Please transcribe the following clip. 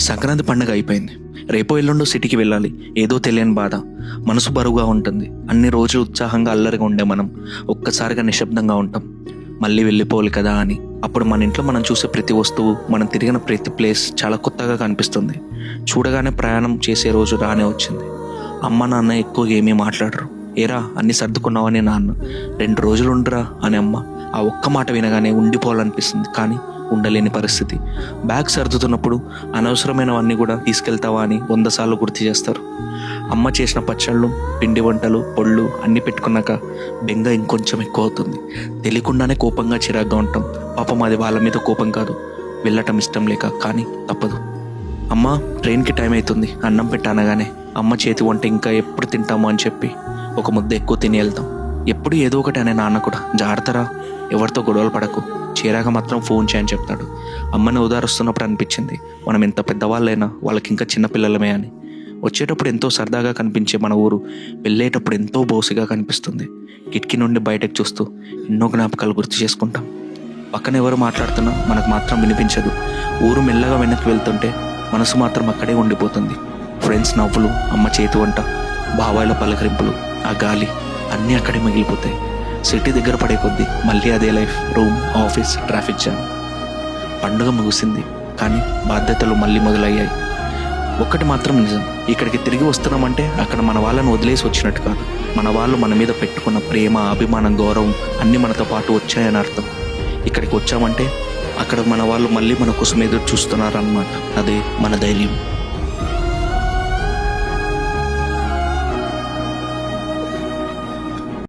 సంక్రాంతి పండుగ అయిపోయింది. రేపో ఎల్లుండో సిటీకి వెళ్ళాలి. ఏదో తెలియని బాధ, మనసు బరువుగా ఉంటుంది. అన్ని రోజులు ఉత్సాహంగా అల్లరిగా ఉండే మనం ఒక్కసారిగా నిశ్శబ్దంగా ఉంటాం. మళ్ళీ వెళ్ళిపోవాలి కదా అని. అప్పుడు మన ఇంట్లో మనం చూసే ప్రతి వస్తువు, మనం తిరిగిన ప్రతి ప్లేస్ చాలా కొత్తగా కనిపిస్తుంది. చూడగానే ప్రయాణం చేసే రోజు రానే వచ్చింది. అమ్మ నాన్న ఎక్కువగా ఏమీ మాట్లాడరు. ఏరా అన్ని సర్దుకున్నావని నాన్న. 2 రోజులు ఉండరా అని అమ్మ. ఆ ఒక్క మాట వినగానే ఉండిపోవాలనిపిస్తుంది, కానీ ఉండలేని పరిస్థితి. బ్యాగ్ సర్దుతున్నప్పుడు అనవసరమైనవన్నీ కూడా తీసుకెళ్తావా అని 100 సార్లు గుర్తు చేస్తారు. అమ్మ చేసిన పచ్చళ్ళు, పిండి వంటలు, పొళ్ళు అన్నీ పెట్టుకున్నాక బెంగ ఇంకొంచెం ఎక్కువ అవుతుంది. తెలియకుండానే కోపంగా చిరాగ్గా ఉంటాం. పాపం అది వాళ్ళ మీద కోపం కాదు, వెళ్ళటం ఇష్టం లేక. కానీ తప్పదు. అమ్మ ట్రైన్కి టైం అవుతుంది, అన్నం పెట్టనగానే అమ్మ చేతి వంట ఇంకా ఎప్పుడు తింటాము అని చెప్పి ఒక ముద్ద ఎక్కువ తిని వెళ్తాం. ఎప్పుడు ఏదో ఒకటి అనే నాన్న కూడా జాగ్రత్తరా, ఎవరితో గొడవలు పడకు, చేరాక మాత్రం ఫోన్ చేయని చెప్తాడు. అమ్మని ఓదారుస్తున్నప్పుడు అనిపించింది, మనం ఎంత పెద్దవాళ్ళైనా వాళ్ళకి ఇంకా చిన్నపిల్లలమే అని. వచ్చేటప్పుడు ఎంతో సరదాగా కనిపించే మన ఊరు వెళ్ళేటప్పుడు ఎంతో బోసిగా కనిపిస్తుంది. కిటికీ నుండి బయటకు చూస్తూ ఎన్నో జ్ఞాపకాలు గుర్తు చేసుకుంటాం. పక్కన ఎవరు మాట్లాడుతున్నా మనకు మాత్రం వినిపించదు. ఊరు మెల్లగా వెనక్కి వెళ్తుంటే మనసు మాత్రం అక్కడే ఉండిపోతుంది. ఫ్రెండ్స్ నవ్వులు, అమ్మ చేతి వంట, బాబాయిల పలకరింపులు, ఆ గాలి అన్నీ అక్కడే మిగిలిపోతాయి. సిటీ దగ్గర పడే కొద్దీ మళ్ళీ అదే life, room, office, traffic jam. పండుగ ముగిసింది, కానీ బాధ్యతలు మళ్ళీ మొదలయ్యాయి. ఒక్కటి మాత్రం నిజం, ఇక్కడికి తిరిగి వస్తున్నామంటే అక్కడ మన వాళ్ళని వదిలేసి వచ్చినట్టు కాదు. మన వాళ్ళు మన మీద పెట్టుకున్న ప్రేమ, అభిమానం, గౌరవం అన్నీ మనతో పాటు వచ్చాయని అర్థం. ఇక్కడికి వచ్చామంటే అక్కడ మన వాళ్ళు మళ్ళీ మన కోసం ఎదురు చూస్తున్నారన్నమాట. అదే మన ధైర్యం.